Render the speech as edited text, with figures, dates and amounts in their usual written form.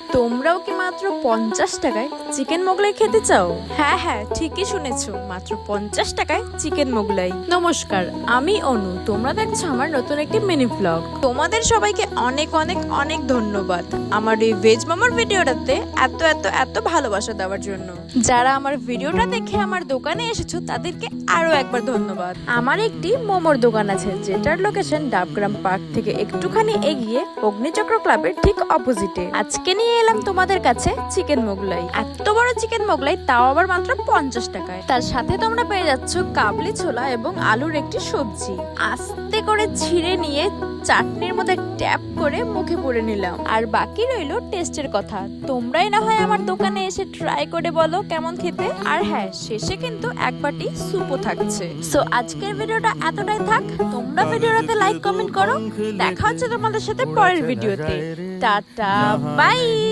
তোমরাও কি মাত্র 50 টাকায় চিকেন মোগলাই খেতে চাও? হ্যাঁ হ্যাঁ, ঠিকই শুনেছো, মাত্র 50 টাকায় চিকেন মোগলাই। নমস্কার, আমি অনু, তোমরা দেখছো আমার নতুন একটি মিনি ব্লগ। তোমাদের সবাইকে অনেক অনেক অনেক ধন্যবাদ আমার এই ভেজ মামার ভিডিওটাতে এত এত এত ভালোবাসা দেওয়ার জন্য। যারা আমার ভিডিওটা দেখে আমার দোকানে এসেছো তাদেরকে আরো একবার ধন্যবাদ। আমার একটি মোমোর দোকান আছে, যেটার লোকেশন ডাবগ্রাম পার্ক থেকে একটুখানি এগিয়ে অগ্নিচক্র ক্লাবের ঠিক অপোজিটে। আজকে নিয়ে এলাম তোমাদের কাছে চিকেন মোগলাই। এত বড় চিকেন মোগলাই, তাও আবার মাত্র 50 টাকায়। তার সাথে তোমরা পেয়ে যাচ্ছ কাবলি ছোলা এবং আলুর একটি সবজি। আস্তে করে ছিঁড়ে নিয়ে চাটনির মধ্যে ট্যাপ করে মুখে পুরে নিলাম। আর বাকি রইলো টেস্টের কথা। তোমরাই না হয় আমার দোকানে এসে ট্রাই করে বলো কেমন খেতে। আর হ্যাঁ, শেষে কিন্তু এক বাটি স্যুপও থাকছে। সো আজকের ভিডিওটা এতটাই থাক। তোমরা ভিডিওটাতে লাইক কমেন্ট করো। দেখা হচ্ছে তোমাদের সাথে পরের ভিডিওতে। Tata, by.